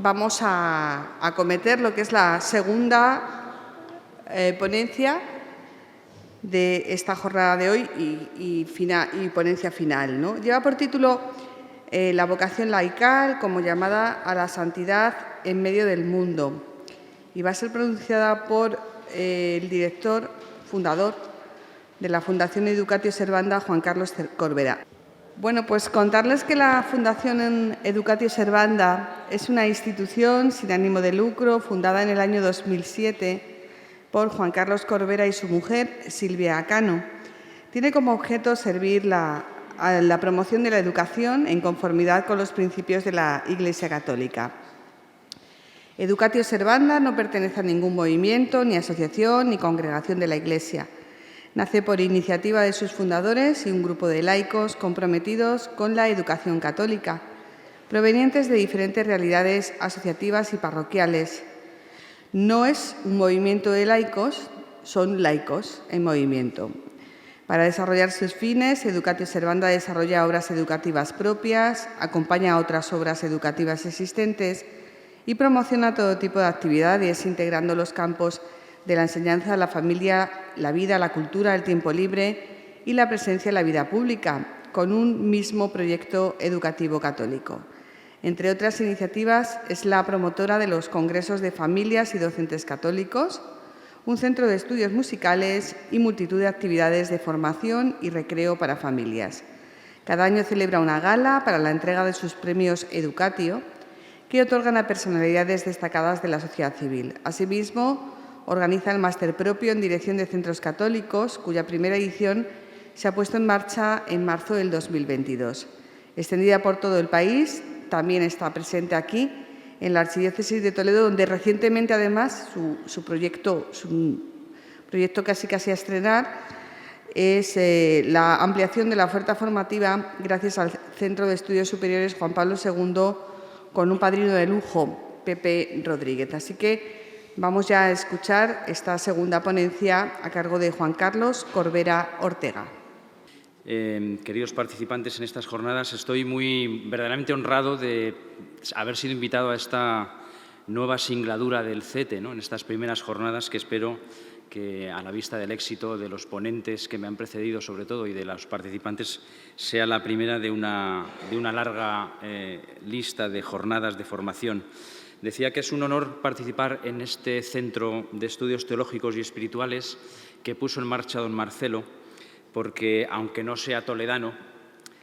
vamos a acometer lo que es la segunda ponencia de esta jornada de hoy y ponencia final, ¿no? Lleva por título la vocación laical como llamada a la santidad en medio del mundo y va a ser pronunciada por el director fundador de la Fundación Educatio Servanda, Juan Carlos Corbera. Bueno, pues contarles que la Fundación Educatio Servanda es una institución sin ánimo de lucro fundada en el año 2007 por Juan Carlos Corbera y su mujer, Silvia Cano. Tiene como objeto servir a la promoción de la educación en conformidad con los principios de la Iglesia Católica. Educatio Servanda no pertenece a ningún movimiento, ni asociación, ni congregación de la Iglesia. Nace por iniciativa de sus fundadores y un grupo de laicos comprometidos con la educación católica, provenientes de diferentes realidades asociativas y parroquiales. No es un movimiento de laicos, son laicos en movimiento. Para desarrollar sus fines, Educatio Servanda desarrolla obras educativas propias, acompaña a otras obras educativas existentes y promociona todo tipo de actividades, integrando los campos de la enseñanza, la familia, la vida, la cultura, el tiempo libre y la presencia en la vida pública, con un mismo proyecto educativo católico. Entre otras iniciativas, es la promotora de los congresos de familias y docentes católicos, un centro de estudios musicales y multitud de actividades de formación y recreo para familias. Cada año celebra una gala para la entrega de sus premios Educatio, que otorgan a personalidades destacadas de la sociedad civil. Asimismo, organiza el máster propio en Dirección de Centros Católicos, cuya primera edición se ha puesto en marcha en marzo del 2022. Extendida por todo el país, también está presente aquí, en la Archidiócesis de Toledo, donde recientemente, además, su proyecto casi a estrenar, es la ampliación de la oferta formativa gracias al Centro de Estudios Superiores Juan Pablo II, con un padrino de lujo, Pepe Rodríguez. Así que vamos ya a escuchar esta segunda ponencia a cargo de Juan Carlos Corbera Ortega. Queridos participantes en estas jornadas, estoy verdaderamente honrado de haber sido invitado a esta nueva singladura del CETE, ¿no? En estas primeras jornadas que espero que, a la vista del éxito de los ponentes que me han precedido, sobre todo, y de los participantes, sea la primera de una larga lista de jornadas de formación. Decía que es un honor participar en este Centro de Estudios Teológicos y Espirituales que puso en marcha don Marcelo, porque, aunque no sea toledano,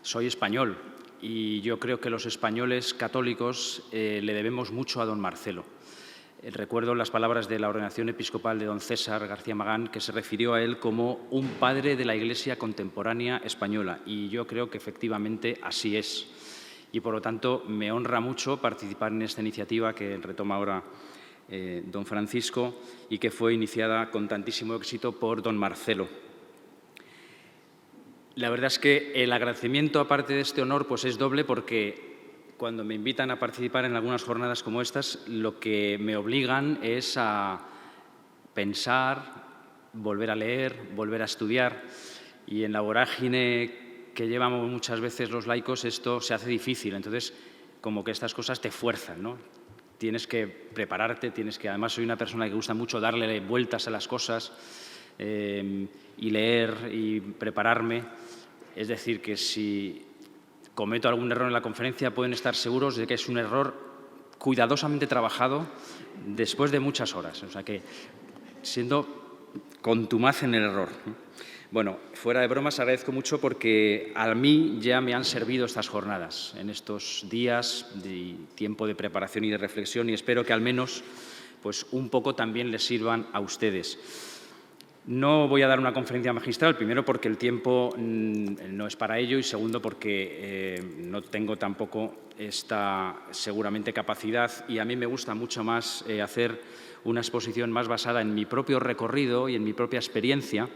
soy español y yo creo que los españoles católicos le debemos mucho a don Marcelo. Recuerdo las palabras de la ordenación episcopal de don César García Magán, que se refirió a él como un padre de la Iglesia contemporánea española, y yo creo que efectivamente así es. Y, por lo tanto, me honra mucho participar en esta iniciativa que retoma ahora don Francisco y que fue iniciada con tantísimo éxito por don Marcelo. La verdad es que el agradecimiento, aparte de este honor, pues es doble, porque cuando me invitan a participar en algunas jornadas como estas, lo que me obligan es a pensar, volver a leer, volver a estudiar, y en la vorágine que llevamos muchas veces los laicos esto se hace difícil. Entonces, como que estas cosas te fuerzan, ¿no? Tienes que prepararte, además soy una persona que gusta mucho darle vueltas a las cosas y leer y prepararme. Es decir, que si cometo algún error en la conferencia, pueden estar seguros de que es un error cuidadosamente trabajado después de muchas horas. O sea que, siendo contumaz en el error. Bueno, fuera de bromas, agradezco mucho porque a mí ya me han servido estas jornadas en estos días de tiempo de preparación y de reflexión, y espero que al menos pues, un poco también les sirvan a ustedes. No voy a dar una conferencia magistral, primero porque el tiempo no es para ello y segundo porque no tengo tampoco esta seguramente capacidad, y a mí me gusta mucho más hacer una exposición más basada en mi propio recorrido y en mi propia experiencia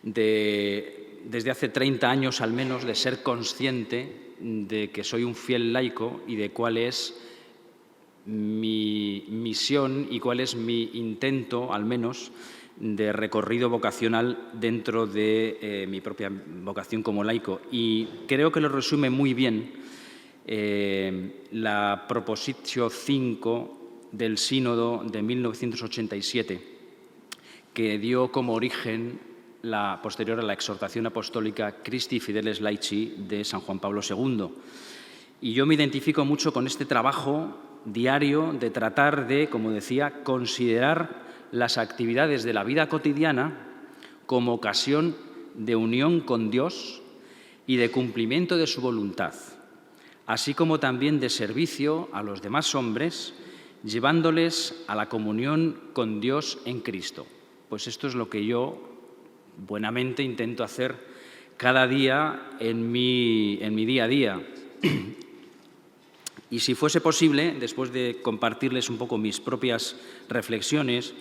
desde hace 30 años al menos, de ser consciente de que soy un fiel laico y de cuál es mi misión y cuál es mi intento, al menos, de recorrido vocacional dentro de mi propia vocación como laico. Y creo que lo resume muy bien la Propositio 5 del Sínodo de 1987, que dio como origen la posterior a la exhortación apostólica Christi Fideles Laici de San Juan Pablo II. Y yo me identifico mucho con este trabajo diario de tratar de, como decía, considerar las actividades de la vida cotidiana como ocasión de unión con Dios y de cumplimiento de su voluntad, así como también de servicio a los demás hombres, llevándoles a la comunión con Dios en Cristo. Pues esto es lo que yo buenamente intento hacer cada día en mi día a día. Y si fuese posible, después de compartirles un poco mis propias reflexiones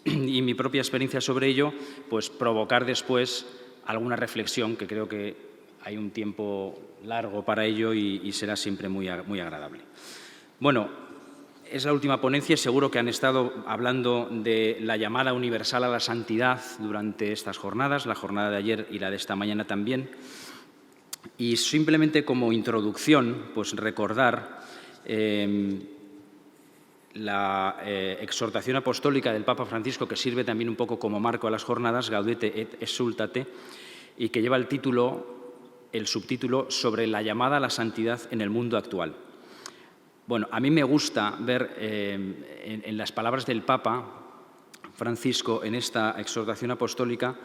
y mi propia experiencia sobre ello, pues provocar después alguna reflexión, que creo que hay un tiempo largo para ello y será siempre muy agradable. Bueno, es la última ponencia y seguro que han estado hablando de la llamada universal a la santidad durante estas jornadas, la jornada de ayer y la de esta mañana también. Y simplemente como introducción, pues recordar la exhortación apostólica del Papa Francisco, que sirve también un poco como marco a las jornadas, Gaudete et Exsultate, y que lleva el subtítulo sobre la llamada a la santidad en el mundo actual. Bueno, a mí me gusta ver en las palabras del Papa Francisco en esta exhortación apostólica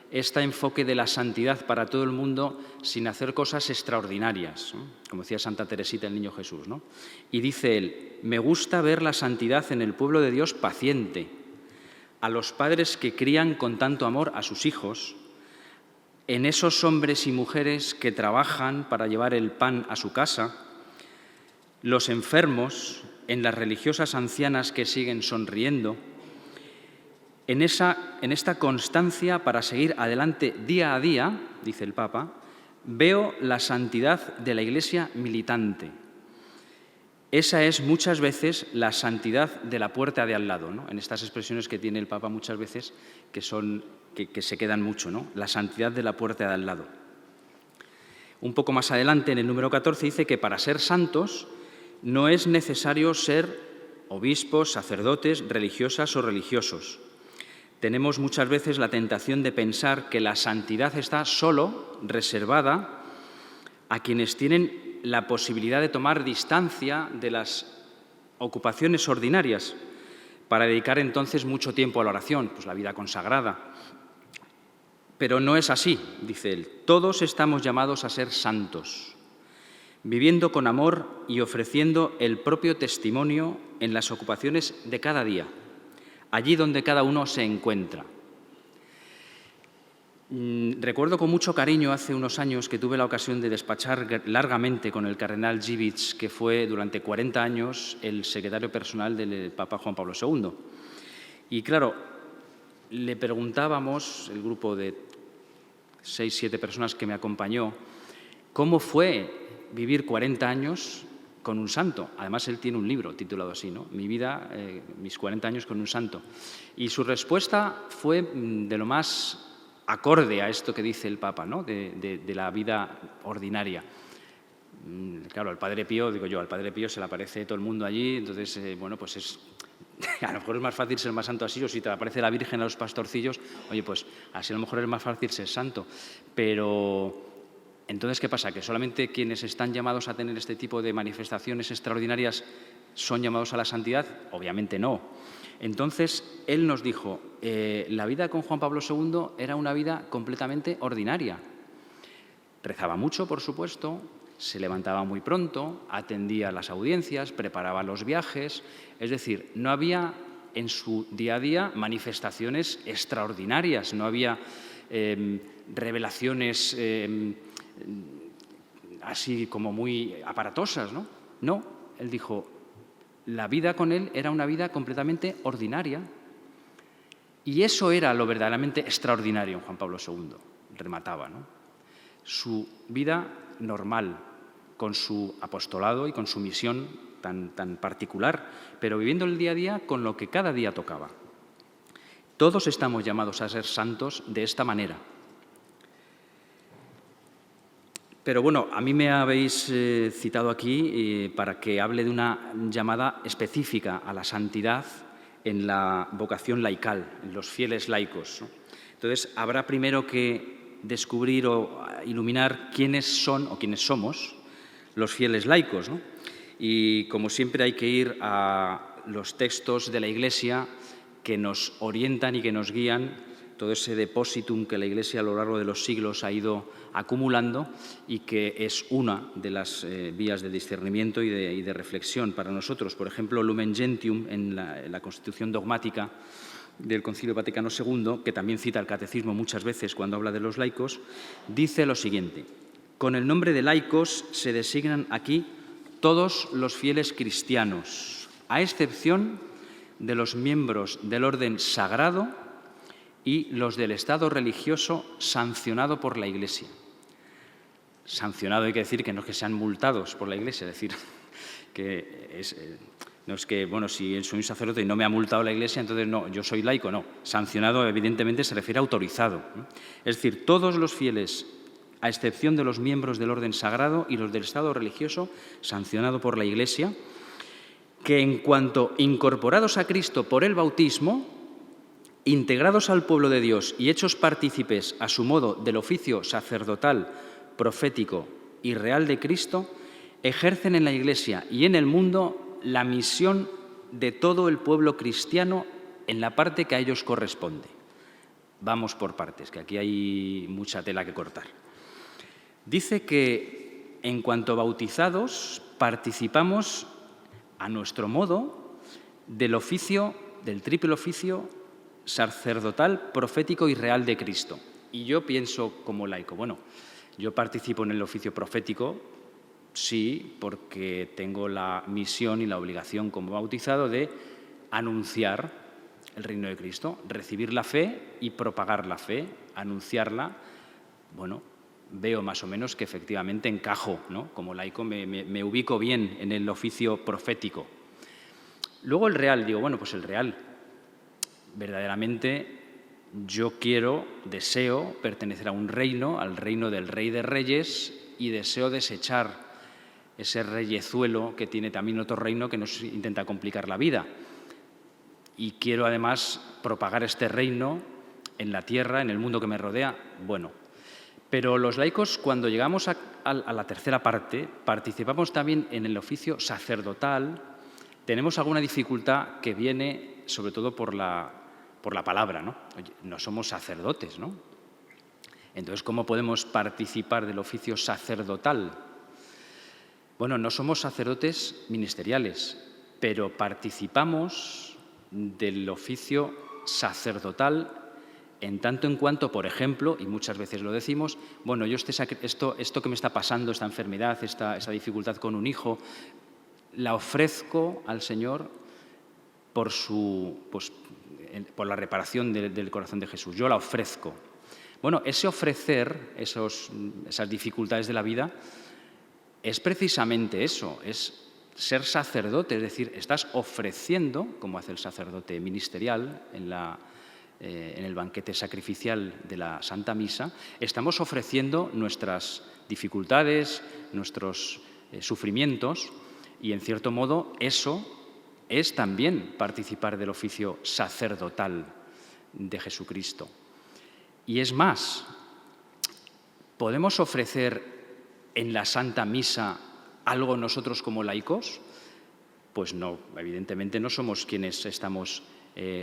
este enfoque de la santidad para todo el mundo sin hacer cosas extraordinarias, ¿no? Como decía Santa Teresita, el Niño Jesús, ¿no? Y dice él, me gusta ver la santidad en el pueblo de Dios paciente, a los padres que crían con tanto amor a sus hijos, en esos hombres y mujeres que trabajan para llevar el pan a su casa, los enfermos, en las religiosas ancianas que siguen sonriendo, en esta constancia para seguir adelante día a día, dice el Papa, veo la santidad de la Iglesia militante. Esa es muchas veces la santidad de la puerta de al lado, ¿no? En estas expresiones que tiene el Papa muchas veces que se quedan mucho, ¿no? La santidad de la puerta de al lado. Un poco más adelante, en el número 14, dice que para ser santos no es necesario ser obispos, sacerdotes, religiosas o religiosos. Tenemos muchas veces la tentación de pensar que la santidad está solo reservada a quienes tienen la posibilidad de tomar distancia de las ocupaciones ordinarias para dedicar entonces mucho tiempo a la oración, pues la vida consagrada. Pero no es así, dice él. Todos estamos llamados a ser santos, viviendo con amor y ofreciendo el propio testimonio en las ocupaciones de cada día, allí donde cada uno se encuentra. Recuerdo con mucho cariño hace unos años que tuve la ocasión de despachar largamente con el cardenal Givitz, que fue durante 40 años el secretario personal del Papa Juan Pablo II. Y claro, le preguntábamos, el grupo de 6-7 personas que me acompañó, cómo fue vivir 40 años con un santo. Además, él tiene un libro titulado así, ¿no? Mi vida, mis 40 años con un santo. Y su respuesta fue de lo más acorde a esto que dice el Papa, ¿no? de la vida ordinaria. Claro, al Padre Pío, al Padre Pío se le aparece todo el mundo allí, entonces, pues a lo mejor es más fácil ser más santo así, o si te aparece la Virgen a los pastorcillos, oye, pues así a lo mejor es más fácil ser santo. Pero entonces, ¿qué pasa? ¿Que solamente quienes están llamados a tener este tipo de manifestaciones extraordinarias son llamados a la santidad? Obviamente no. Entonces, él nos dijo, la vida con Juan Pablo II era una vida completamente ordinaria. Rezaba mucho, por supuesto, se levantaba muy pronto, atendía las audiencias, preparaba los viajes, es decir, no había en su día a día manifestaciones extraordinarias, no había revelaciones así como muy aparatosas, ¿no? No, él dijo, la vida con él era una vida completamente ordinaria y eso era lo verdaderamente extraordinario en Juan Pablo II, remataba, ¿no? Su vida normal, con su apostolado y con su misión tan particular, pero viviendo el día a día con lo que cada día tocaba. Todos estamos llamados a ser santos de esta manera. Pero bueno, a mí me habéis citado aquí para que hable de una llamada específica a la santidad en la vocación laical, en los fieles laicos, ¿no? Entonces, habrá primero que descubrir o iluminar quiénes son o quiénes somos los fieles laicos, ¿no? Y como siempre hay que ir a los textos de la Iglesia que nos orientan y que nos guían, todo ese depositum que la Iglesia a lo largo de los siglos ha ido acumulando y que es una de las vías de discernimiento y de reflexión para nosotros. Por ejemplo, Lumen Gentium, en la Constitución dogmática del Concilio Vaticano II, que también cita el Catecismo muchas veces cuando habla de los laicos, dice lo siguiente: con el nombre de laicos se designan aquí todos los fieles cristianos, a excepción de los miembros del orden sagrado y los del Estado religioso sancionado por la Iglesia. Sancionado hay que decir que no es que sean multados por la Iglesia, es decir, que no es que, bueno, si soy un sacerdote y no me ha multado la Iglesia, entonces no, yo soy laico, no. Sancionado, evidentemente, se refiere a autorizado, ¿no? Es decir, todos los fieles, a excepción de los miembros del orden sagrado y los del Estado religioso sancionado por la Iglesia, que en cuanto incorporados a Cristo por el bautismo, integrados al pueblo de Dios y hechos partícipes a su modo del oficio sacerdotal, profético y real de Cristo, ejercen en la Iglesia y en el mundo la misión de todo el pueblo cristiano en la parte que a ellos corresponde. Vamos por partes, que aquí hay mucha tela que cortar. Dice que en cuanto bautizados participamos a nuestro modo del oficio, del triple oficio sacerdotal, profético y real de Cristo. Y yo pienso como laico, bueno, yo participo en el oficio profético, sí, porque tengo la misión y la obligación como bautizado de anunciar el reino de Cristo, recibir la fe y propagar la fe, anunciarla. Bueno, veo más o menos que efectivamente encajo, ¿no? Como laico me ubico bien en el oficio profético. Luego el real, digo, bueno, pues el real. Verdaderamente yo deseo pertenecer a un reino, al reino del Rey de Reyes, y deseo desechar ese reyezuelo que tiene también otro reino que nos intenta complicar la vida. Y quiero además propagar este reino en la tierra, en el mundo que me rodea. Bueno, pero los laicos, cuando llegamos a la tercera parte, participamos también en el oficio sacerdotal. Tenemos alguna dificultad que viene sobre todo por la palabra, ¿no? Oye, no somos sacerdotes, ¿no? Entonces, ¿cómo podemos participar del oficio sacerdotal? Bueno, no somos sacerdotes ministeriales, pero participamos del oficio sacerdotal en tanto en cuanto, por ejemplo, y muchas veces lo decimos, bueno, yo esto que me está pasando, esta enfermedad, esa dificultad con un hijo, la ofrezco al Señor por la reparación del corazón de Jesús. Yo la ofrezco. Bueno, ese ofrecer, esas dificultades de la vida, es precisamente eso, es ser sacerdote, es decir, estás ofreciendo, como hace el sacerdote ministerial en el banquete sacrificial de la Santa Misa, estamos ofreciendo nuestras dificultades, nuestros sufrimientos, y en cierto modo eso es también participar del oficio sacerdotal de Jesucristo. Y es más, ¿podemos ofrecer en la Santa Misa algo nosotros como laicos? Pues no, evidentemente no somos quienes estamos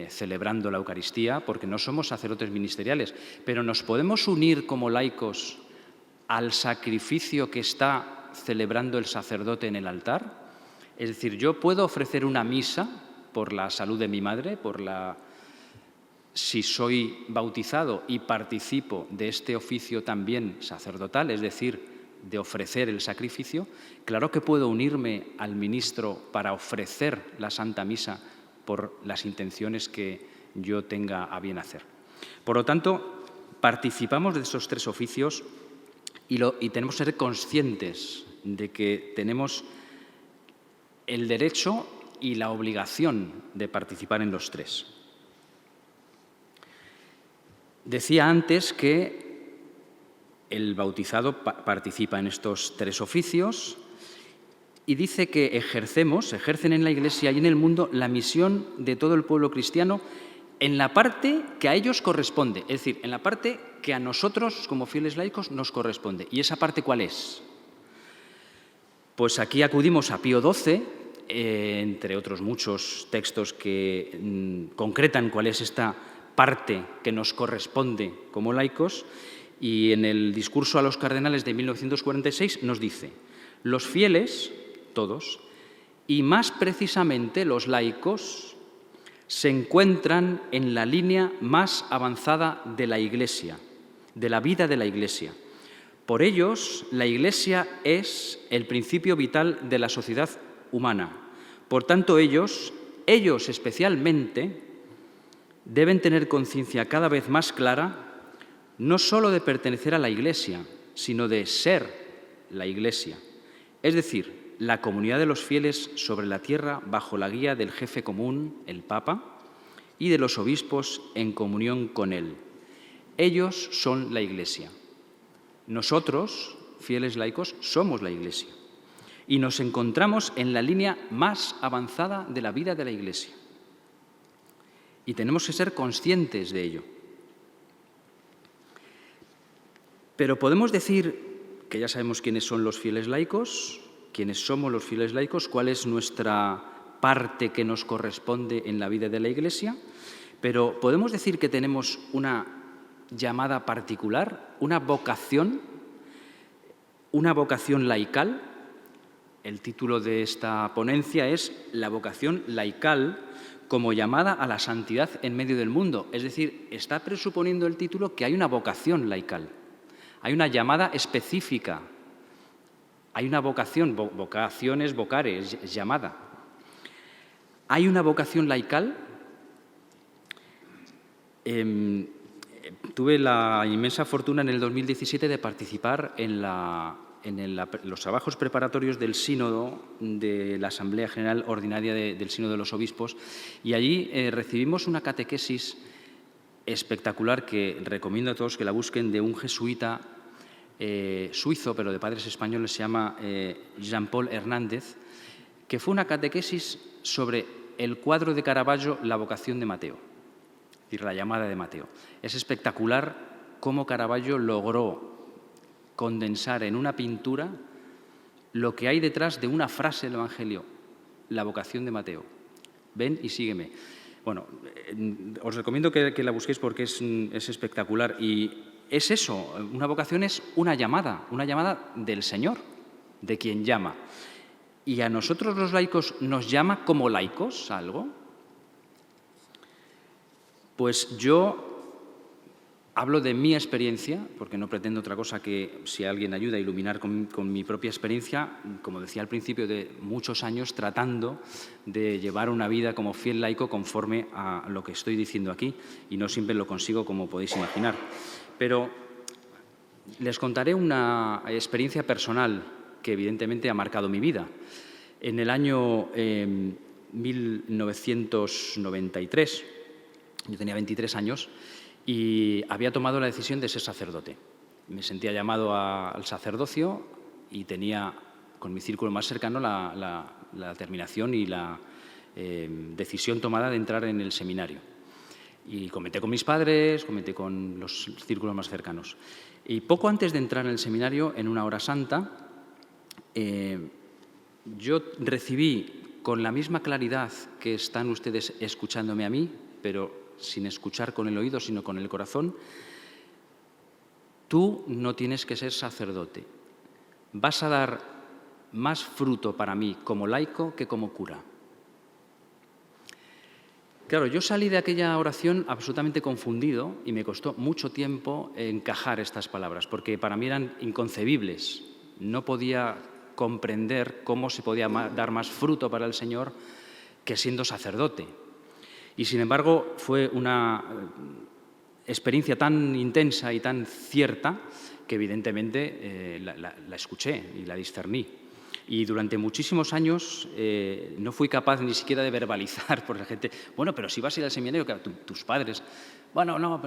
celebrando la Eucaristía, porque no somos sacerdotes ministeriales, pero nos podemos unir como laicos al sacrificio que está celebrando el sacerdote en el altar. Es decir, yo puedo ofrecer una misa por la salud de mi madre, si soy bautizado y participo de este oficio también sacerdotal, es decir, de ofrecer el sacrificio, claro que puedo unirme al ministro para ofrecer la Santa Misa por las intenciones que yo tenga a bien hacer. Por lo tanto, participamos de esos tres oficios y tenemos que ser conscientes de que tenemos el derecho y la obligación de participar en los tres. Decía antes que el bautizado participa en estos 3 oficios y dice que ejercen en la Iglesia y en el mundo la misión de todo el pueblo cristiano en la parte que a ellos corresponde, es decir, en la parte que a nosotros como fieles laicos nos corresponde. ¿Y esa parte cuál es? Pues aquí acudimos a Pío XII, entre otros muchos textos que concretan cuál es esta parte que nos corresponde como laicos, y en el discurso a los cardenales de 1946 nos dice: los fieles, todos, y más precisamente los laicos, se encuentran en la línea más avanzada de la Iglesia, de la vida de la Iglesia. Por ellos, la Iglesia es el principio vital de la sociedad humana. Por tanto, ellos especialmente, deben tener conciencia cada vez más clara no solo de pertenecer a la Iglesia, sino de ser la Iglesia, es decir, la comunidad de los fieles sobre la tierra bajo la guía del jefe común, el Papa, y de los obispos en comunión con él. Ellos son la Iglesia. Nosotros, fieles laicos, somos la Iglesia y nos encontramos en la línea más avanzada de la vida de la Iglesia. Y tenemos que ser conscientes de ello. Pero podemos decir que ya sabemos quiénes son los fieles laicos, quiénes somos los fieles laicos, cuál es nuestra parte que nos corresponde en la vida de la Iglesia, pero podemos decir que tenemos una llamada particular, una vocación laical. El título de esta ponencia es La vocación laical como llamada a la santidad en medio del mundo. Es decir, está presuponiendo el título que hay una vocación laical, hay una llamada específica, hay una vocación, vocaciones, vocare, es llamada. ¿Hay una vocación laical? Tuve la inmensa fortuna en el 2017 de participar en los trabajos preparatorios del Sínodo de la Asamblea General Ordinaria del Sínodo de los Obispos, y allí recibimos una catequesis espectacular que recomiendo a todos que la busquen, de un jesuita suizo, pero de padres españoles, se llama Jean-Paul Hernández, que fue una catequesis sobre el cuadro de Caravaggio, La vocación de Mateo, es decir, la llamada de Mateo. Es espectacular cómo Caravaggio logró condensar en una pintura lo que hay detrás de una frase del Evangelio, la vocación de Mateo. Ven y sígueme. Bueno, os recomiendo que la busquéis porque es espectacular. Y es eso, una vocación es una llamada del Señor, de quien llama. ¿Y a nosotros los laicos nos llama como laicos a algo? Pues yo hablo de mi experiencia, porque no pretendo otra cosa que, si alguien ayuda, a iluminar con mi propia experiencia, como decía al principio, de muchos años tratando de llevar una vida como fiel laico conforme a lo que estoy diciendo aquí, y no siempre lo consigo, como podéis imaginar. Pero les contaré una experiencia personal que evidentemente ha marcado mi vida. En el año 1993, yo tenía 23 años, y había tomado la decisión de ser sacerdote. Me sentía llamado al sacerdocio y tenía con mi círculo más cercano la determinación y la decisión tomada de entrar en el seminario. Y comenté con mis padres, comenté con los círculos más cercanos. Y poco antes de entrar en el seminario, en una hora santa, yo recibí con la misma claridad que están ustedes escuchándome a mí, pero sin escuchar con el oído, sino con el corazón: tú no tienes que ser sacerdote, vas a dar más fruto para mí como laico que como cura. Claro, yo salí de aquella oración absolutamente confundido y me costó mucho tiempo encajar estas palabras, porque para mí eran inconcebibles. No podía comprender cómo se podía dar más fruto para el Señor que siendo sacerdote. Y sin embargo fue una experiencia tan intensa y tan cierta que evidentemente la escuché y la discerní. Y durante muchísimos años no fui capaz ni siquiera de verbalizar por la gente: bueno, pero si vas a ir al seminario, tus padres, bueno, no,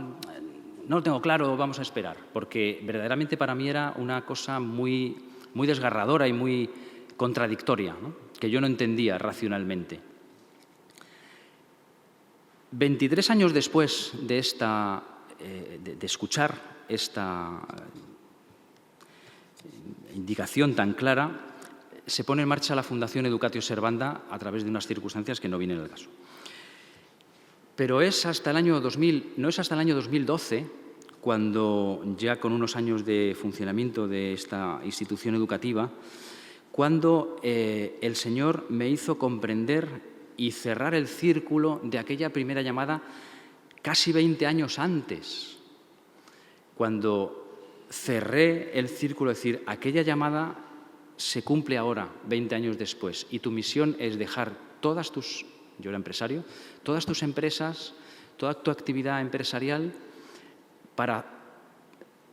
no lo tengo claro, vamos a esperar, porque verdaderamente para mí era una cosa muy, muy desgarradora y muy contradictoria, ¿no?, que yo no entendía racionalmente. 23 años después de escuchar esta indicación tan clara, se pone en marcha la Fundación Educatio Servanda a través de unas circunstancias que no vienen al caso. Pero no es hasta el año 2012, cuando ya con unos años de funcionamiento de esta institución educativa, cuando el Señor me hizo comprender y cerrar el círculo de aquella primera llamada casi 20 años antes, cuando cerré el círculo, es decir, aquella llamada se cumple ahora, 20 años después, y tu misión es dejar yo era empresario, todas tus empresas, toda tu actividad empresarial para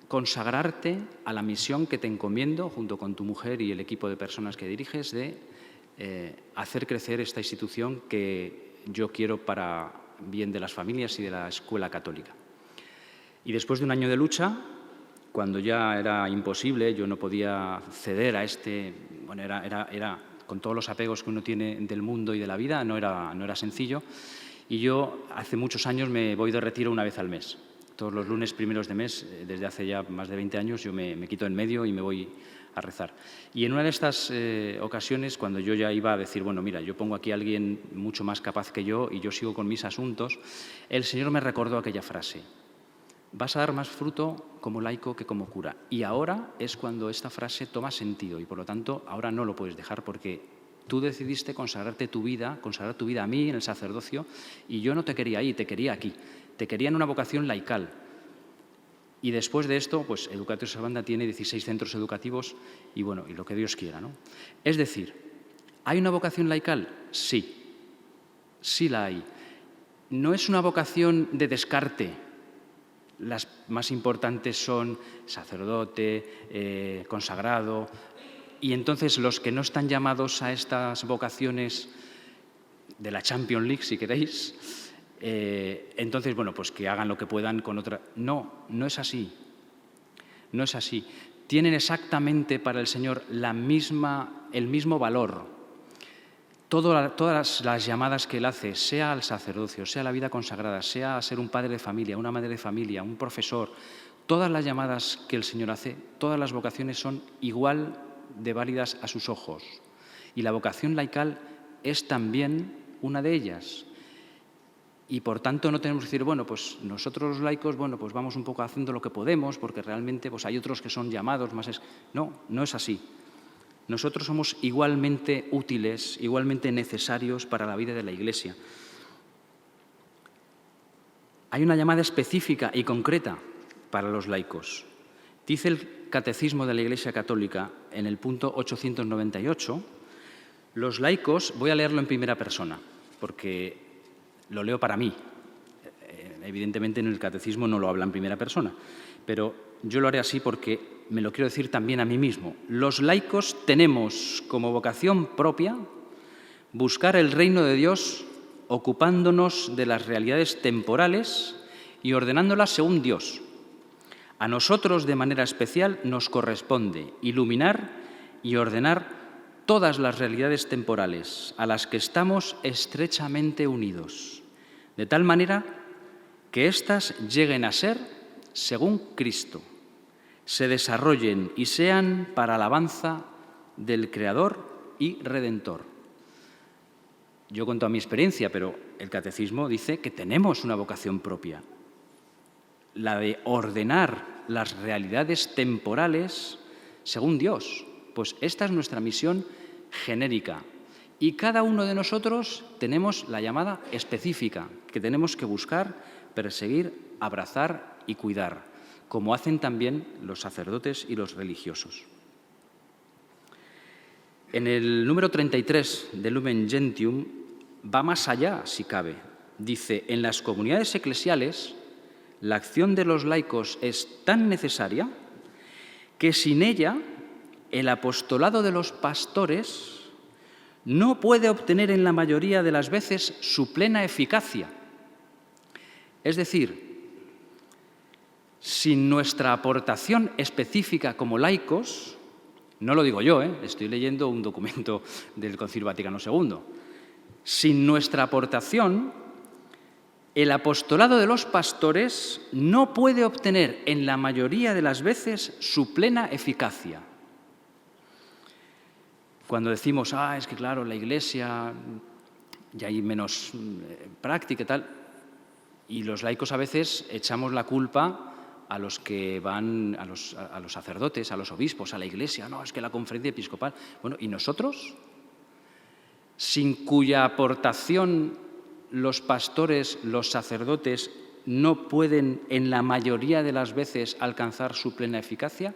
consagrarte a la misión que te encomiendo, junto con tu mujer y el equipo de personas que diriges, de hacer crecer esta institución que yo quiero para bien de las familias y de la escuela católica. Y después de un año de lucha, cuando ya era imposible, yo no podía ceder a era con todos los apegos que uno tiene del mundo y de la vida, no era sencillo, y yo hace muchos años me voy de retiro una vez al mes. Todos los lunes primeros de mes, desde hace ya más de 20 años, yo me quito en medio y me voy a rezar. Y en una de estas ocasiones, cuando yo ya iba a decir, bueno, mira, yo pongo aquí a alguien mucho más capaz que yo y yo sigo con mis asuntos, el Señor me recordó aquella frase: vas a dar más fruto como laico que como cura. Y ahora es cuando esta frase toma sentido y, por lo tanto, ahora no lo puedes dejar porque tú decidiste consagrar tu vida a mí en el sacerdocio, y yo no te quería ahí, te quería aquí. Te quería en una vocación laical. Y después de esto, pues Educatio Servanda tiene 16 centros educativos y, bueno, y lo que Dios quiera, ¿no? Es decir, ¿hay una vocación laical? Sí, sí la hay. No es una vocación de descarte. Las más importantes son sacerdote, consagrado, y entonces los que no están llamados a estas vocaciones de la Champions League, si queréis, entonces, bueno, pues que hagan lo que puedan con otra. No, no es así. No es así. Tienen exactamente para el Señor el mismo valor. Todas las llamadas que Él hace, sea al sacerdocio, sea a la vida consagrada, sea a ser un padre de familia, una madre de familia, un profesor, todas las llamadas que el Señor hace, todas las vocaciones son igual de válidas a sus ojos. Y la vocación laical es también una de ellas. Y por tanto no tenemos que decir, bueno, pues nosotros los laicos, bueno, pues vamos un poco haciendo lo que podemos, porque realmente pues hay otros que son llamados más. No, no es así. Nosotros somos igualmente útiles, igualmente necesarios para la vida de la Iglesia. Hay una llamada específica y concreta para los laicos. Dice el Catecismo de la Iglesia Católica en el punto 898, los laicos, voy a leerlo en primera persona, porque lo leo para mí. Evidentemente en el Catecismo no lo habla en primera persona, pero yo lo haré así porque me lo quiero decir también a mí mismo. Los laicos tenemos como vocación propia buscar el reino de Dios ocupándonos de las realidades temporales y ordenándolas según Dios. A nosotros, de manera especial, nos corresponde iluminar y ordenar todas las realidades temporales a las que estamos estrechamente unidos, de tal manera que éstas lleguen a ser según Cristo, se desarrollen y sean para alabanza del Creador y Redentor. Yo cuento a mi experiencia, pero el Catecismo dice que tenemos una vocación propia, la de ordenar las realidades temporales según Dios. Pues esta es nuestra misión genérica. Y cada uno de nosotros tenemos la llamada específica, que tenemos que buscar, perseguir, abrazar y cuidar, como hacen también los sacerdotes y los religiosos. En el número 33 de Lumen Gentium va más allá, si cabe. Dice, en las comunidades eclesiales, la acción de los laicos es tan necesaria que sin ella el apostolado de los pastores no puede obtener en la mayoría de las veces su plena eficacia. Es decir, sin nuestra aportación específica como laicos, no lo digo yo, estoy leyendo un documento del Concilio Vaticano II, sin nuestra aportación, el apostolado de los pastores no puede obtener en la mayoría de las veces su plena eficacia. Cuando decimos, es que claro, la Iglesia ya hay menos práctica y tal, y los laicos a veces echamos la culpa a los que van, a los sacerdotes, a los obispos, a la Iglesia. No, es que la conferencia episcopal. Bueno, ¿y nosotros? Sin cuya aportación los pastores, los sacerdotes, no pueden en la mayoría de las veces alcanzar su plena eficacia.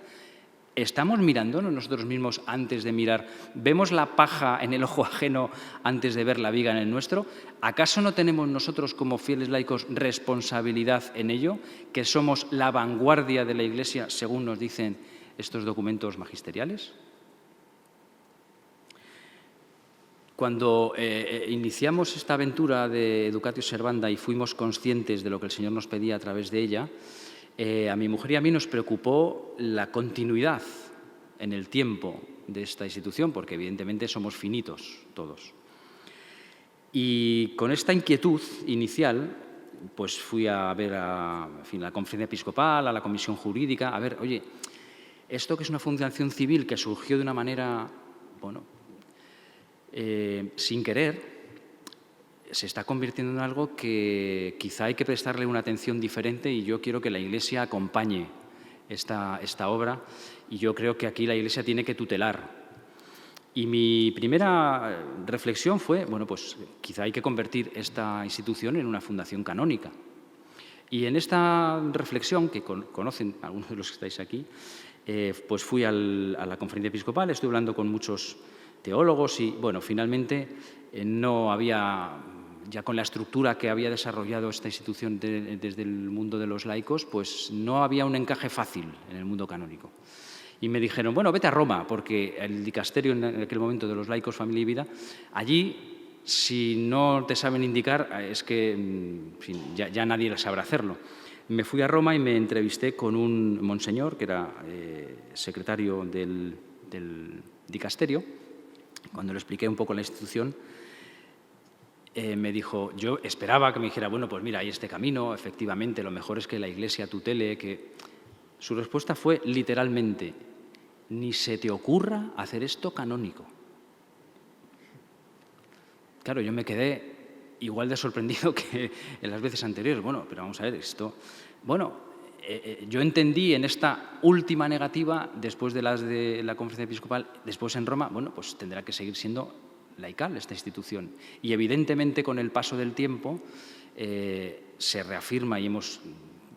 ¿Estamos mirándonos nosotros mismos antes de mirar? ¿Vemos la paja en el ojo ajeno antes de ver la viga en el nuestro? ¿Acaso no tenemos nosotros como fieles laicos responsabilidad en ello? ¿Que somos la vanguardia de la Iglesia, según nos dicen estos documentos magisteriales? Cuando iniciamos esta aventura de Educatio Servanda y fuimos conscientes de lo que el Señor nos pedía a través de ella, a mi mujer y a mí nos preocupó la continuidad en el tiempo de esta institución, porque evidentemente somos finitos todos. Y con esta inquietud inicial, pues fui a ver a la conferencia episcopal, a la comisión jurídica, a ver, oye, esto que es una fundación civil que surgió de una manera, sin querer, se está convirtiendo en algo que quizá hay que prestarle una atención diferente, y yo quiero que la Iglesia acompañe esta obra, y yo creo que aquí la Iglesia tiene que tutelar. Y mi primera reflexión fue, pues quizá hay que convertir esta institución en una fundación canónica. Y en esta reflexión, que conocen algunos de los que estáis aquí, pues fui a la conferencia episcopal, estuve hablando con muchos teólogos y, finalmente no había, ya con la estructura que había desarrollado esta institución desde el mundo de los laicos, pues no había un encaje fácil en el mundo canónico. Y me dijeron, vete a Roma, porque el dicasterio en aquel momento de los laicos, familia y vida, allí, si no te saben indicar, es que ya nadie sabrá hacerlo. Me fui a Roma y me entrevisté con un monseñor, que era secretario del dicasterio. Cuando le expliqué un poco la institución, me dijo, yo esperaba que me dijera, pues mira, hay este camino, efectivamente, lo mejor es que la Iglesia tutele, que... Su respuesta fue literalmente, ni se te ocurra hacer esto canónico. Claro, yo me quedé igual de sorprendido que en las veces anteriores. Pero vamos a ver, esto... yo entendí en esta última negativa, después de las de la conferencia episcopal, después en Roma, pues tendrá que seguir siendo laical esta institución. Y evidentemente con el paso del tiempo se reafirma y hemos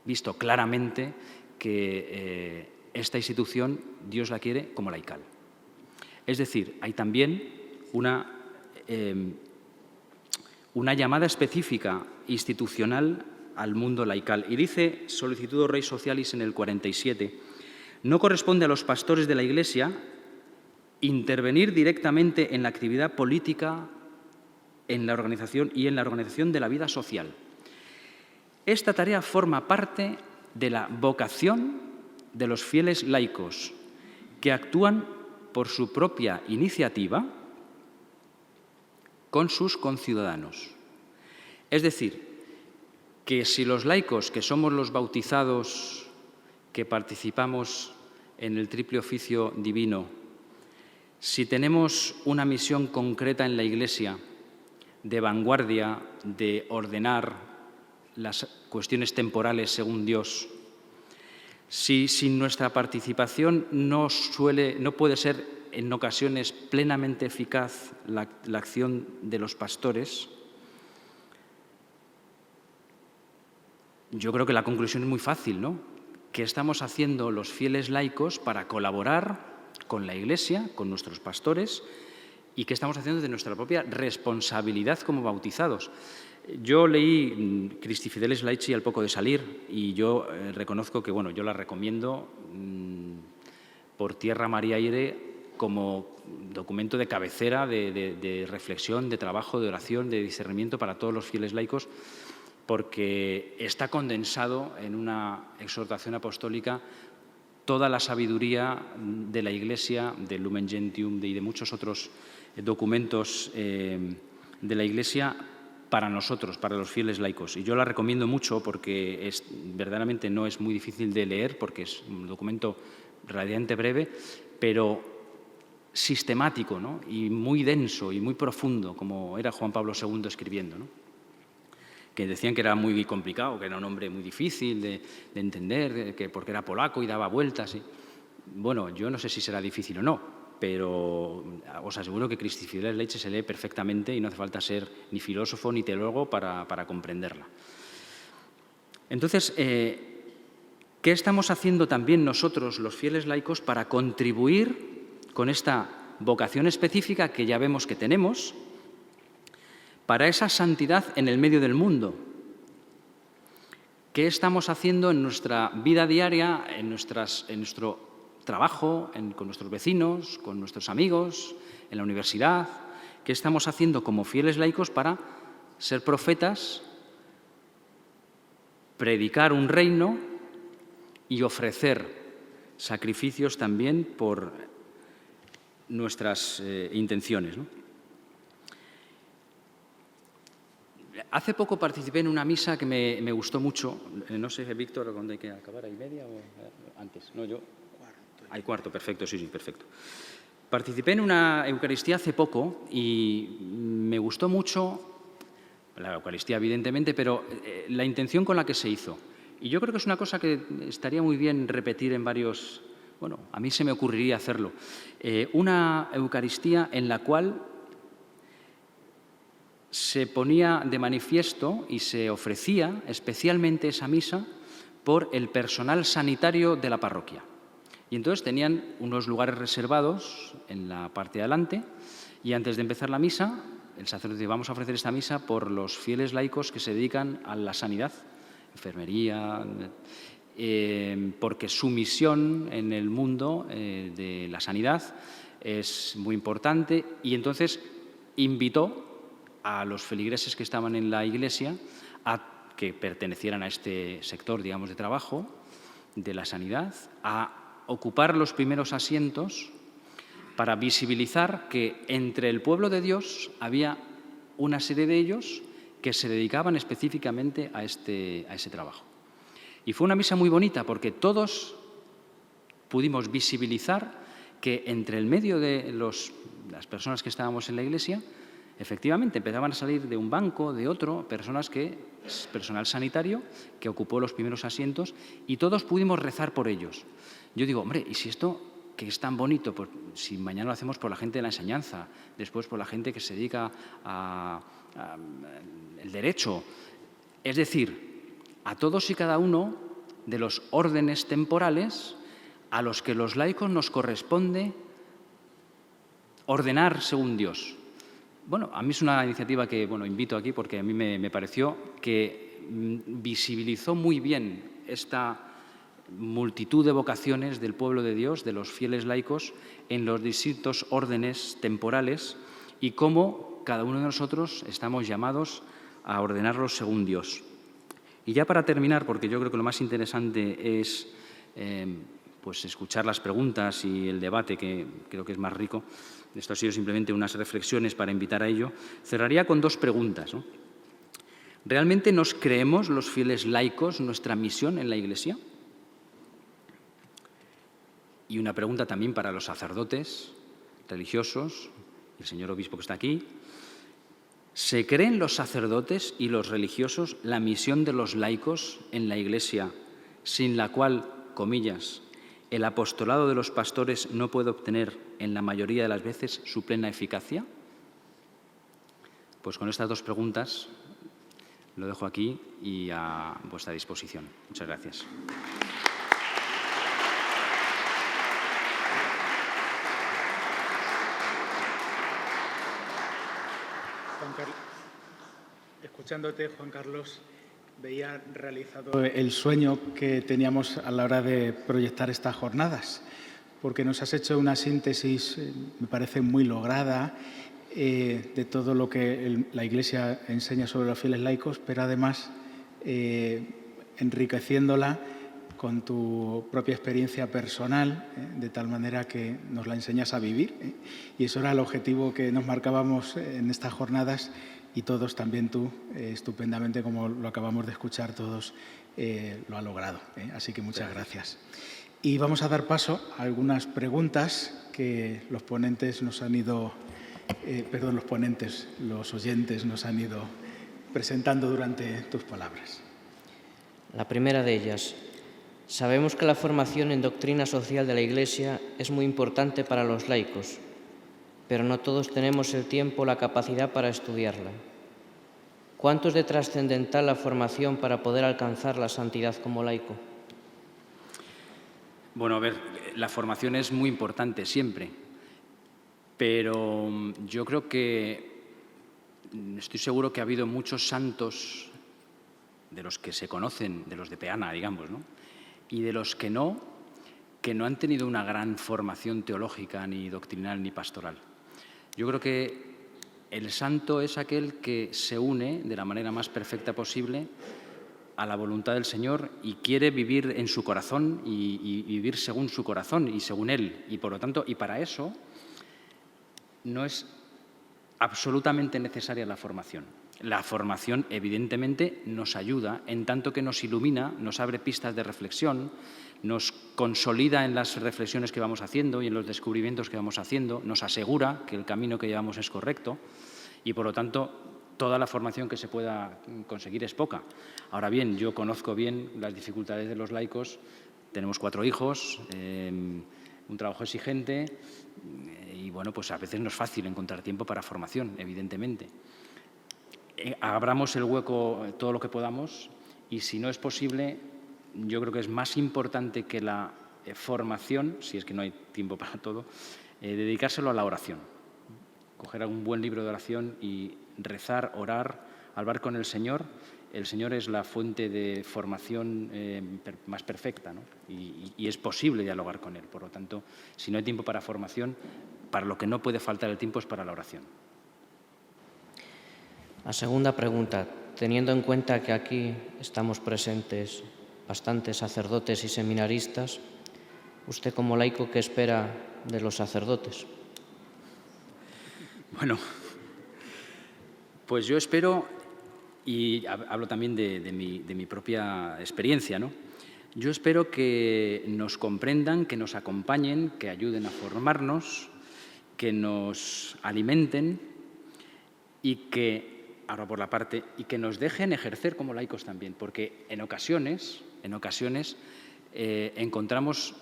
visto claramente que esta institución Dios la quiere como laical. Es decir, hay también una llamada específica institucional al mundo laical. Y dice Solicitudo Rei Socialis en el 47, no corresponde a los pastores de la Iglesia intervenir directamente en la actividad política, en la organización y en la organización de la vida social. Esta tarea forma parte de la vocación de los fieles laicos, que actúan por su propia iniciativa con sus conciudadanos. Es decir, que si los laicos, que somos los bautizados, que participamos en el triple oficio divino, si tenemos una misión concreta en la Iglesia de vanguardia, de ordenar las cuestiones temporales según Dios, si sin nuestra participación no puede ser en ocasiones plenamente eficaz la acción de los pastores, yo creo que la conclusión es muy fácil, ¿no? ¿Qué estamos haciendo los fieles laicos para colaborar con la Iglesia, con nuestros pastores, y qué estamos haciendo de nuestra propia responsabilidad como bautizados? Yo leí Christi Fideles Laici al poco de salir y yo reconozco que, yo la recomiendo por tierra, mar y aire como documento de cabecera, de reflexión, de trabajo, de oración, de discernimiento para todos los fieles laicos. porque está condensado en una exhortación apostólica toda la sabiduría de la Iglesia, del Lumen Gentium y de muchos otros documentos de la Iglesia para nosotros, para los fieles laicos. Y yo la recomiendo mucho porque verdaderamente no es muy difícil de leer, porque es un documento relativamente breve, pero sistemático, ¿no? Y muy denso y muy profundo, como era Juan Pablo II escribiendo, ¿no? Que decían que era muy complicado, que era un hombre muy difícil de entender, porque era polaco y daba vueltas. Bueno, yo no sé si será difícil o no, pero os aseguro que Christi Fideles Leyes se lee perfectamente y no hace falta ser ni filósofo ni teólogo para comprenderla. Entonces, ¿qué estamos haciendo también nosotros, los fieles laicos, para contribuir con esta vocación específica que ya vemos que tenemos para esa santidad en el medio del mundo? ¿Qué estamos haciendo en nuestra vida diaria, en nuestro trabajo, con nuestros vecinos, con nuestros amigos, en la universidad? ¿Qué estamos haciendo como fieles laicos para ser profetas, predicar un reino y ofrecer sacrificios también por nuestras intenciones, ¿no? Hace poco participé en una misa que me gustó mucho. No sé, Víctor, ¿cuándo hay que acabar? ¿Hay media o antes? No, yo... Hay cuarto, perfecto, sí, perfecto. Participé en una Eucaristía hace poco y me gustó mucho la Eucaristía, evidentemente, pero la intención con la que se hizo. Y yo creo que es una cosa que estaría muy bien repetir en varios... Bueno, a mí se me ocurriría hacerlo. Una Eucaristía en la cual se ponía de manifiesto y se ofrecía especialmente esa misa por el personal sanitario de la parroquia. Y entonces tenían unos lugares reservados en la parte de adelante y antes de empezar la misa, el sacerdote dice: vamos a ofrecer esta misa por los fieles laicos que se dedican a la sanidad, enfermería, porque su misión en el mundo de la sanidad es muy importante. Y entonces invitó a los feligreses que estaban en la iglesia a que pertenecieran a este sector, digamos, de trabajo de la sanidad, a ocupar los primeros asientos para visibilizar que entre el pueblo de Dios había una serie de ellos que se dedicaban específicamente a ese trabajo. Y fue una misa muy bonita porque todos pudimos visibilizar que entre el medio de las personas que estábamos en la iglesia, efectivamente empezaban a salir de un banco, de otro, personal sanitario que ocupó los primeros asientos y todos pudimos rezar por ellos. Yo digo, hombre, ¿y si esto que es tan bonito, pues, si mañana lo hacemos por la gente de la enseñanza, después por la gente que se dedica al derecho? Es decir, a todos y cada uno de los órdenes temporales a los que los laicos nos corresponde ordenar según Dios. Bueno, a mí es una iniciativa que invito aquí porque a mí me pareció que visibilizó muy bien esta multitud de vocaciones del pueblo de Dios, de los fieles laicos, en los distintos órdenes temporales y cómo cada uno de nosotros estamos llamados a ordenarlos según Dios. Y ya para terminar, porque yo creo que lo más interesante es pues escuchar las preguntas y el debate, que creo que es más rico. Esto ha sido simplemente unas reflexiones para invitar a ello. Cerraría con dos preguntas, ¿no? ¿Realmente nos creemos los fieles laicos nuestra misión en la Iglesia? Y una pregunta también para los sacerdotes religiosos, el señor obispo que está aquí. ¿Se creen los sacerdotes y los religiosos la misión de los laicos en la Iglesia, sin la cual, comillas, el apostolado de los pastores no puede obtener en la mayoría de las veces su plena eficacia? Pues con estas dos preguntas lo dejo aquí y a vuestra disposición. Muchas gracias. Escuchándote, Juan Carlos, veía realizado el sueño que teníamos a la hora de proyectar estas jornadas, porque nos has hecho una síntesis, me parece muy lograda, de todo lo que la Iglesia enseña sobre los fieles laicos, pero además enriqueciéndola con tu propia experiencia personal, de tal manera que nos la enseñas a vivir. Y eso era el objetivo que nos marcábamos en estas jornadas y todos, también tú, estupendamente, como lo acabamos de escuchar todos, lo ha logrado. Así que muchas gracias. Y vamos a dar paso a algunas preguntas que los ponentes nos han ido, los oyentes nos han ido presentando durante tus palabras. La primera de ellas. Sabemos que la formación en doctrina social de la Iglesia es muy importante para los laicos, pero no todos tenemos el tiempo o la capacidad para estudiarla. ¿Cuánto es de trascendental la formación para poder alcanzar la santidad como laico? Bueno, a ver, la formación es muy importante siempre, pero yo creo que estoy seguro que ha habido muchos santos de los que se conocen, de los de peana, digamos, ¿no? Y de los que no han tenido una gran formación teológica, ni doctrinal, ni pastoral. Yo creo que el santo es aquel que se une de la manera más perfecta posible a la voluntad del Señor y quiere vivir en su corazón y vivir según su corazón y según Él. Y por lo tanto, y para eso no es absolutamente necesaria la formación. La formación, evidentemente, nos ayuda en tanto que nos ilumina, nos abre pistas de reflexión, nos consolida en las reflexiones que vamos haciendo y en los descubrimientos que vamos haciendo, nos asegura que el camino que llevamos es correcto y, por lo tanto, toda la formación que se pueda conseguir es poca. Ahora bien, yo conozco bien las dificultades de los laicos. Tenemos 4 hijos, un trabajo exigente y, bueno, pues a veces no es fácil encontrar tiempo para formación, evidentemente. Abramos el hueco todo lo que podamos y, si no es posible, yo creo que es más importante que la formación, si es que no hay tiempo para todo, dedicárselo a la oración. Coger algún buen libro de oración y rezar, orar, hablar con el Señor. El Señor es la fuente de formación más perfecta, ¿no? Y es posible dialogar con Él. Por lo tanto, si no hay tiempo para formación, para lo que no puede faltar el tiempo es para la oración. La segunda pregunta. Teniendo en cuenta que aquí estamos presentes bastantes sacerdotes y seminaristas, ¿usted como laico qué espera de los sacerdotes? Bueno, pues yo espero, y hablo también de mi propia experiencia, ¿no? Yo espero que nos comprendan, que nos acompañen, que ayuden a formarnos, que nos alimenten y que, ahora por la parte, y que nos dejen ejercer como laicos también, porque en ocasiones encontramos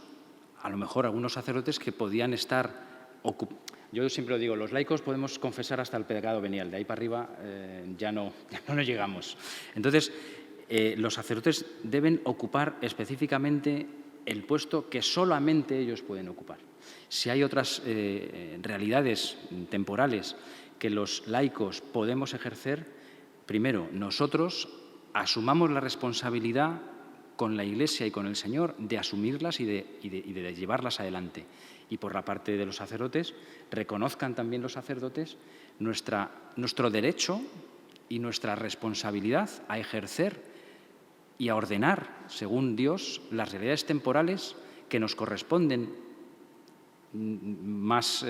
a lo mejor algunos sacerdotes que podían estar ocupados. Yo siempre lo digo, los laicos podemos confesar hasta el pecado venial, de ahí para arriba ya no nos llegamos. Entonces, los sacerdotes deben ocupar específicamente el puesto que solamente ellos pueden ocupar. Si hay otras realidades temporales que los laicos podemos ejercer, primero, nosotros asumamos la responsabilidad con la Iglesia y con el Señor de asumirlas y de llevarlas adelante. Y por la parte de los sacerdotes, reconozcan también los sacerdotes nuestro derecho y nuestra responsabilidad a ejercer y a ordenar, según Dios, las realidades temporales que nos corresponden más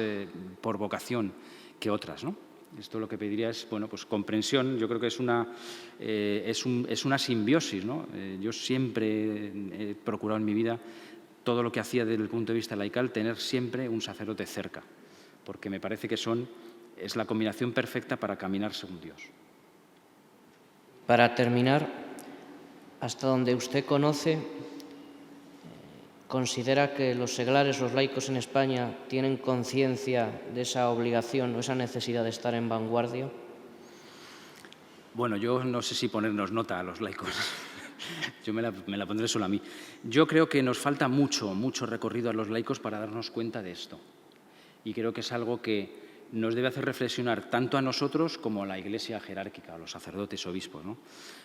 por vocación que otras, ¿no? Esto lo que pediría es, bueno, pues comprensión. Yo creo que es una simbiosis, ¿no? Yo siempre he procurado en mi vida, todo lo que hacía desde el punto de vista laical, tener siempre un sacerdote cerca, porque me parece que es la combinación perfecta para caminar según Dios. Para terminar, hasta donde usted conoce, ¿considera que los seglares, los laicos en España, tienen conciencia de esa obligación o esa necesidad de estar en vanguardia? Bueno, yo no sé si ponernos nota a los laicos. Yo me la pondré solo a mí. Yo creo que nos falta mucho recorrido a los laicos para darnos cuenta de esto. Y creo que es algo que nos debe hacer reflexionar tanto a nosotros como a la Iglesia jerárquica, a los sacerdotes, obispos, ¿no?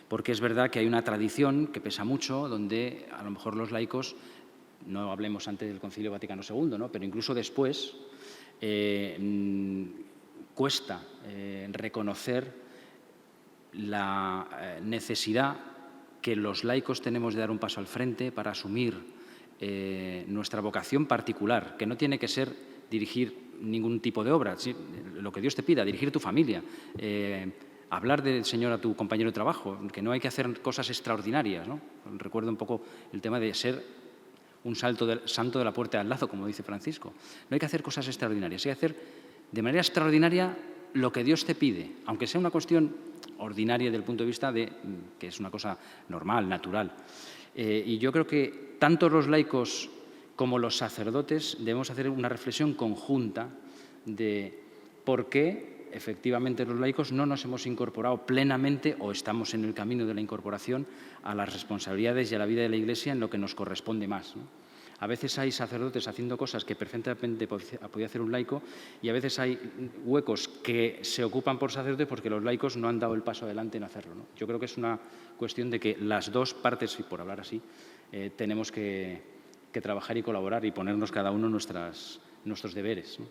Porque es verdad que hay una tradición que pesa mucho, donde a lo mejor los laicos, no hablemos antes del Concilio Vaticano II, ¿no? Pero incluso después, cuesta reconocer la necesidad que los laicos tenemos de dar un paso al frente para asumir nuestra vocación particular, que no tiene que ser dirigir ningún tipo de obra, lo que Dios te pida, dirigir tu familia, hablar del Señor a tu compañero de trabajo, que no hay que hacer cosas extraordinarias, ¿no? Recuerdo un poco el tema de ser un santo de la puerta al lazo, como dice Francisco. No hay que hacer cosas extraordinarias, hay que hacer de manera extraordinaria lo que Dios te pide, aunque sea una cuestión ordinaria desde el punto de vista de que es una cosa normal, natural. Y yo creo que tanto los laicos como los sacerdotes debemos hacer una reflexión conjunta de por qué efectivamente los laicos no nos hemos incorporado plenamente o estamos en el camino de la incorporación a las responsabilidades y a la vida de la Iglesia en lo que nos corresponde más, ¿no? A veces hay sacerdotes haciendo cosas que perfectamente podía hacer un laico y a veces hay huecos que se ocupan por sacerdotes porque los laicos no han dado el paso adelante en hacerlo, ¿no? Yo creo que es una cuestión de que las dos partes, por hablar así, tenemos que trabajar y colaborar y ponernos cada uno nuestros deberes, ¿no?